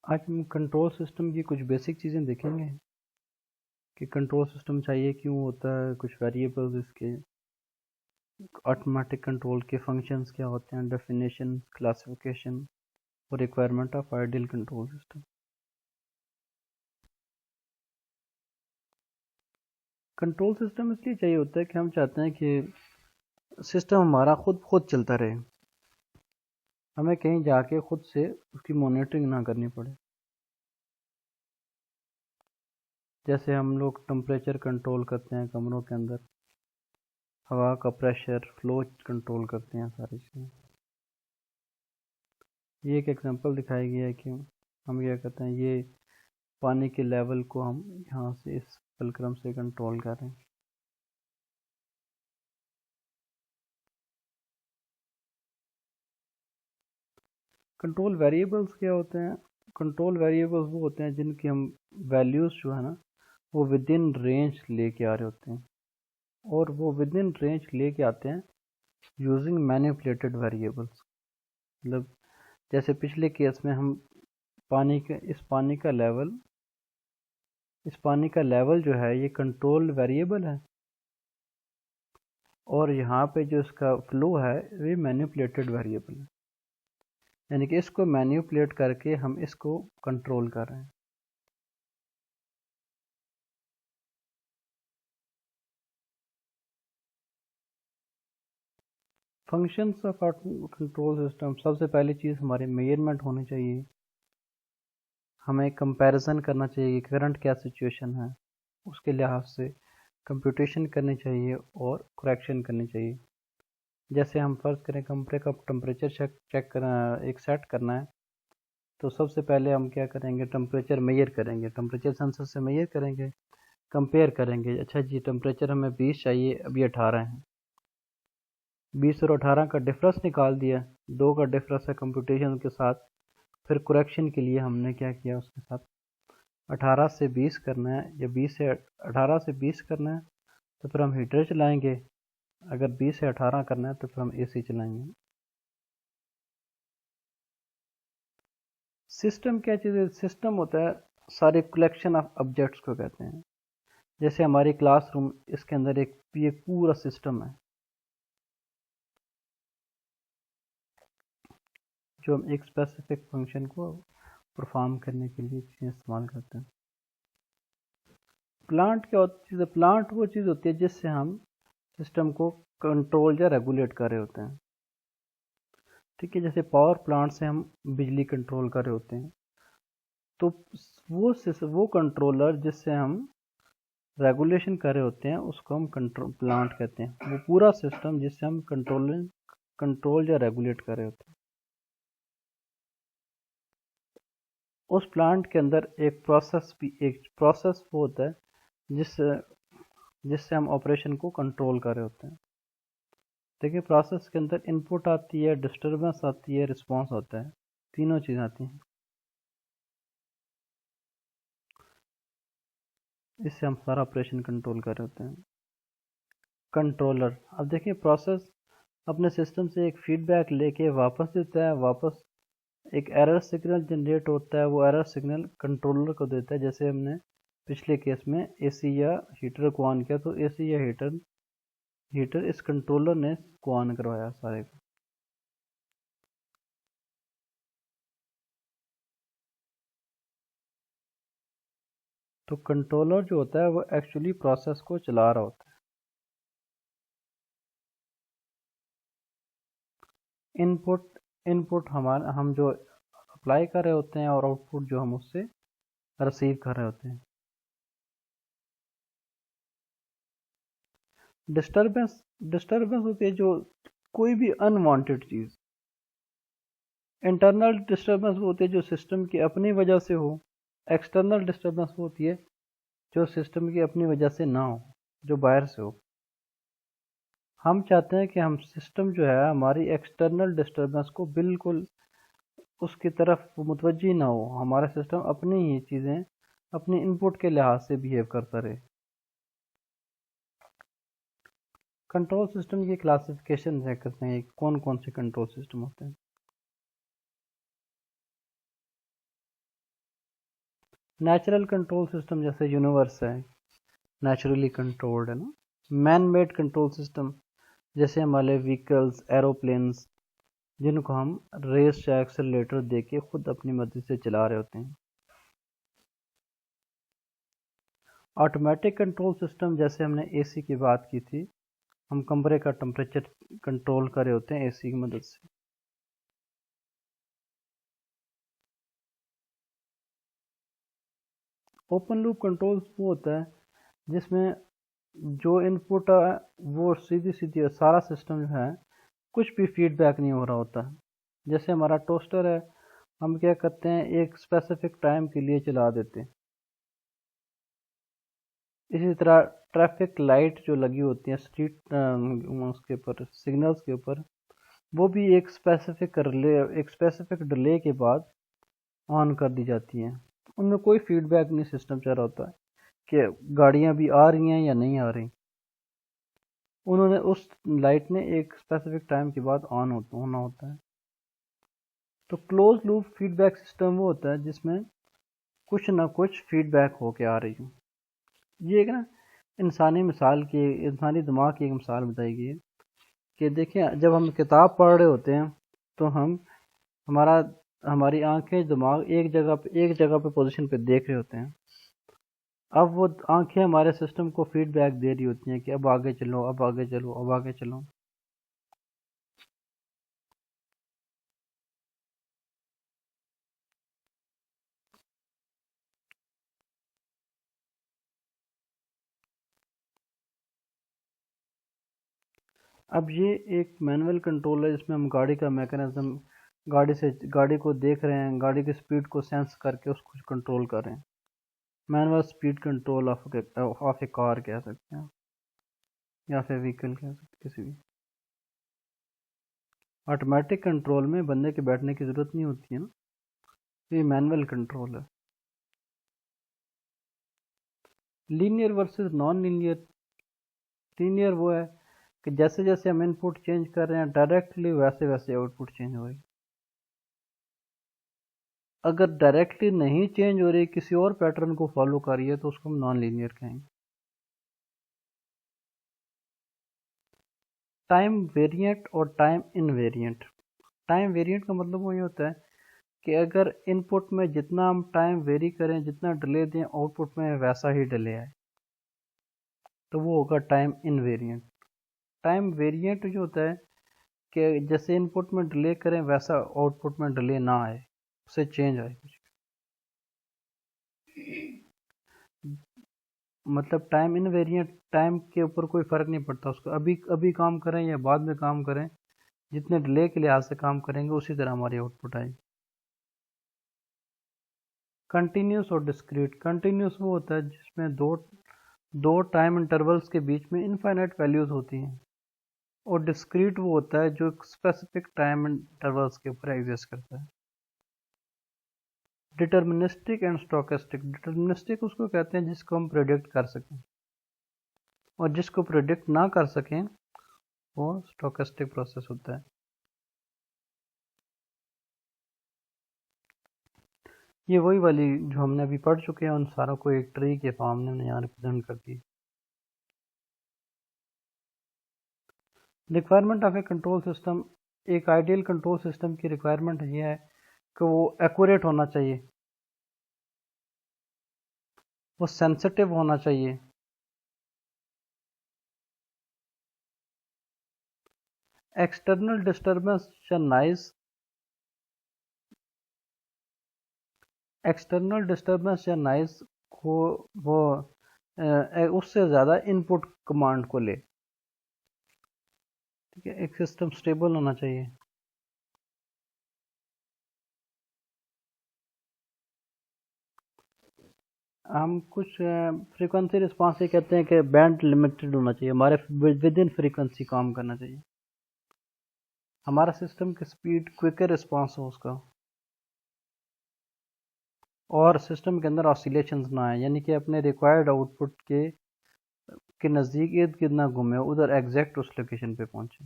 आज हम control system की कुछ बेसिक चीज़ें देखेंगे कि कंट्रोल सिस्टम चाहिए क्यों होता है, कुछ वेरिएबल्स इसके, ऑटोमेटिक कंट्रोल के फंक्शंस क्या होते हैं, डेफिनेशन, क्लासिफिकेशन और requirement of ideal control system. Control system इसलिए चाहिए होता है कि हम चाहते हैं कि सिस्टम हमारा खुद चलता रहे, हमें कहीं जाके खुद से उसकी मॉनिटरिंग ना करनी पड़े। जैसे हम लोग टेम्परेचर कंट्रोल करते हैं कमरों के अंदर, हवा का प्रेशर, फ्लो कंट्रोल करते हैं, सारी चीज़ें। ये एक एग्जांपल दिखाई गया है कि हम क्या करते हैं, ये पानी के लेवल को हम यहाँ से इस फुलक्रम से कंट्रोल कर रहे हैं। कंट्रोल वेरिएबल्स क्या होते हैं? कंट्रोल वेरिएबल्स वो होते हैं जिनकी हम वैल्यूज़ जो है ना, वो विद इन रेंज लेके आ रहे होते हैं, और वो विद इन रेंज लेके आते हैं यूजिंग मैनिपुलेटेड वेरिएबल्स। मतलब जैसे पिछले केस में हम इस पानी का लेवल जो है ये कंट्रोल वेरिएबल है, और यहाँ पे जो इसका फ्लो है ये मैनिपुलेटेड वेरिएबल है, यानी कि इसको मैनिपुलेट करके हम इसको कंट्रोल कर रहे हैं। फंक्शंस ऑफ कंट्रोल सिस्टम, सबसे पहली चीज़ हमारी मेजरमेंट होनी चाहिए। हमें कंपैरिजन करना चाहिए कि करंट क्या सिचुएशन है, उसके लिहाज से कंप्यूटेशन करनी चाहिए और करेक्शन करनी चाहिए। जैसे हम फर्ज करें कमरे का टेम्परेचर चेक करना, एक सेट करना है, तो सबसे पहले हम क्या करेंगे, टेम्परेचर मेजर करेंगे, टेम्परेचर सेंसर से मेजर करेंगे, कंपेयर करेंगे। अच्छा जी, टेम्परेचर हमें 20 चाहिए, अभी 18 है। 20 और 18 का डिफरेंस निकाल दिया, 2 का डिफरेंस है कंप्यूटेशन के साथ। फिर करेक्शन के लिए हमने क्या किया, उसके साथ 18 से 20 करना है या 18 से 20 करना है तो फिर हम हीटर चलाएंगे, अगर 20 से 18 करना है तो फिर हम एसी चलाएंगे। सिस्टम क्या चीज़ है? सिस्टम होता है सारे कलेक्शन ऑफ ऑब्जेक्ट्स को कहते हैं। जैसे हमारी क्लासरूम, इसके अंदर ये पूरा सिस्टम है जो हम एक स्पेसिफिक फंक्शन को परफॉर्म करने के लिए चीज़ें इस्तेमाल करते हैं। प्लांट क्या होती है? प्लांट वो चीज़ होती है जिससे हम सिस्टम को कंट्रोल या रेगुलेट कर रहे होते हैं। ठीक है, जैसे पावर प्लांट से हम बिजली कंट्रोल कर रहे होते हैं, तो वो कंट्रोलर जिससे हम रेगुलेशन कर रहे होते हैं उसको हम कंट्रोल प्लांट कहते हैं। वो पूरा सिस्टम जिससे हम कंट्रोल या रेगुलेट कर रहे होते हैं। उस प्लांट के अंदर एक प्रोसेस वो होता है जिससे जिससे हम ऑपरेशन को कंट्रोल कर रहे होते हैं। देखिए, प्रोसेस के अंदर इनपुट आती है, डिस्टरबेंस आती है, रिस्पांस आता है, तीनों चीज़ आती हैं। इससे हम सारा ऑपरेशन कंट्रोल कर रहे होते हैं। कंट्रोलर, अब देखिए, प्रोसेस अपने सिस्टम से एक फीडबैक लेके वापस देता है, वापस एक एरर सिग्नल जनरेट होता है, वो एरर सिग्नल कंट्रोलर को देता है। जैसे हमने पिछले केस में एसी या हीटर को ऑन किया, तो एसी या हीटर इस कंट्रोलर ने को ऑन करवाया सारे को। तो कंट्रोलर जो होता है वो एक्चुअली प्रोसेस को चला रहा होता है। इनपुट इनपुट हम जो अप्लाई कर रहे होते हैं, और आउटपुट जो हम उससे रिसीव कर रहे होते हैं। डिस्टरबेंस होती है जो कोई भी अनवांटेड चीज़। इंटरनल डिस्टरबेंस वो होती है जो सिस्टम की अपनी वजह से हो। एक्सटर्नल डिस्टरबेंस वो होती है जो सिस्टम की अपनी वजह से ना हो, जो बाहर से हो। हम चाहते हैं कि हम सिस्टम जो है हमारी एक्सटर्नल डिस्टरबेंस को बिल्कुल उसकी तरफ मुतवज्जी ना हो, हमारा सिस्टम अपनी ही चीज़ें अपनी इनपुट के लिहाज से बिहेव करता रहे। कंट्रोल सिस्टम की क्लासिफिकेशन है करते हैं, कौन कौन से कंट्रोल सिस्टम होते हैं। नेचुरल कंट्रोल सिस्टम जैसे यूनिवर्स है, नेचुरली कंट्रोल्ड है ना। मैन मेड कंट्रोल सिस्टम जैसे हमारे व्हीकल्स, एरोप्लेन्स, जिनको हम रेस या एक्सेलरेटर दे के खुद अपनी मर्जी से चला रहे होते हैं। ऑटोमेटिक कंट्रोल सिस्टम जैसे हमने एसी की बात की थी, हम कमरे का टेम्परेचर कंट्रोल कर रहे होते हैं एसी की मदद से। ओपन लूप कंट्रोल वो होता है जिसमें जो इनपुट है वो सीधी सीधी सारा सिस्टम जो है कुछ भी फीडबैक नहीं हो रहा होता। जैसे हमारा टोस्टर है, हम क्या करते हैं एक स्पेसिफिक टाइम के लिए चला देते हैं। इसी तरह ट्रैफिक लाइट जो लगी होती है स्ट्रीट उसके ऊपर सिग्नल्स के ऊपर, वो भी एक स्पेसिफिक डिले के बाद ऑन कर दी जाती हैं। उनमें कोई फीडबैक नहीं सिस्टम चल रहा होता है कि गाड़ियां भी आ रही हैं या नहीं आ रही। उन्होंने उस लाइट ने एक स्पेसिफिक टाइम के बाद ऑन होना होता है। तो क्लोज लूप फीडबैक सिस्टम वो होता है जिसमें कुछ ना कुछ फीडबैक होके आ रही हो। ये एक ना इंसानी दिमाग की एक मिसाल बताई गई है कि देखिए जब हम किताब पढ़ रहे होते हैं तो हमारी आंखें दिमाग एक जगह पे पोजीशन पे देख रहे होते हैं। अब वो आंखें हमारे सिस्टम को फीडबैक दे रही होती हैं कि अब आगे चलो, अब आगे चलो, अब आगे चलो। अब ये एक मैनुअल कंट्रोल है जिसमें हम गाड़ी का मैकेनिज्म गाड़ी को देख रहे हैं, गाड़ी की स्पीड को सेंस करके उसको कंट्रोल कर रहे हैं। Manual speed control of A car कह सकते हैं या फिर व्हीकल कह सकते हैं किसी भी। ऑटोमेटिक कंट्रोल में बंदे के बैठने की ज़रूरत नहीं होती है ना, ये मैनुअल कंट्रोल है। Linear versus non linear. Linear वो है कि जैसे जैसे हम इनपुट चेंज कर रहे हैं डायरेक्टली वैसे वैसे आउटपुट चेंज हो रही। अगर डायरेक्टली नहीं चेंज हो रही, किसी और पैटर्न को फॉलो कर रही है, तो उसको हम नॉन लीनियर कहेंगे। टाइम वेरिएंट और टाइम इनवेरिएंट। टाइम वेरिएंट का मतलब वो ये होता है कि अगर इनपुट में जितना हम टाइम वेरी करें, जितना डिले दें, आउटपुट में वैसा ही डिले आए, तो वो होगा टाइम इनवेरिएंट। टाइम वेरिएंट जो होता है कि जैसे इनपुट में डिले करें वैसा आउटपुट में डिले ना आए, उससे चेंज आए कुछ। मतलब टाइम इनवेरिएंट, टाइम के ऊपर कोई फर्क नहीं पड़ता उसको, अभी अभी काम करें या बाद में काम करें, जितने डिले के लिहाज से काम करेंगे उसी तरह हमारी आउटपुट आएगी। कंटिन्यूस और डिस्क्रीट। कंटिन्यूस वो होता है जिसमें दो टाइम इंटरवल्स के बीच में इनफाइनाइट वैल्यूज होती हैं, और डिस्क्रीट वो होता है जो स्पेसिफिक टाइम इंटरवल्स के ऊपर एग्जिस्ट करता है। Deterministic and stochastic. डिटर्मिनिस्टिक उसको कहते हैं जिसको हम प्रेडिक्ट कर सकें, और जिसको प्रेडिक्ट ना कर सकें वो स्टोकेस्टिक प्रोसेस होता है। ये वही वाली जो हमने अभी पढ़ चुके हैं, उन सारों को एक ट्री के फॉर्म में हमने यहाँ रिप्रेजेंट कर दी। Requirement of a control system. एक आइडियल कंट्रोल सिस्टम की रिक्वायरमेंट ये है कि वो एक्यूरेट होना चाहिए, वो सेंसिटिव होना चाहिए, एक्सटर्नल डिस्टर्बेंस या नॉइज को वो उससे ज़्यादा इनपुट कमांड को ले। ठीक है, एक सिस्टम स्टेबल होना चाहिए। हम कुछ फ्रीक्वेंसी रिस्पांस से कहते हैं कि बैंड लिमिटेड होना चाहिए, हमारे विद इन फ्रीक्वेंसी काम करना चाहिए, हमारा सिस्टम की स्पीड क्विकर रिस्पांस हो उसका, और सिस्टम के अंदर ऑसिलेशंस ना आए, यानी कि अपने रिक्वायर्ड आउटपुट के नज़दीक इर्द गिर्द ना घूमे, उधर एग्जैक्ट उस लोकेशन पे पहुंचे।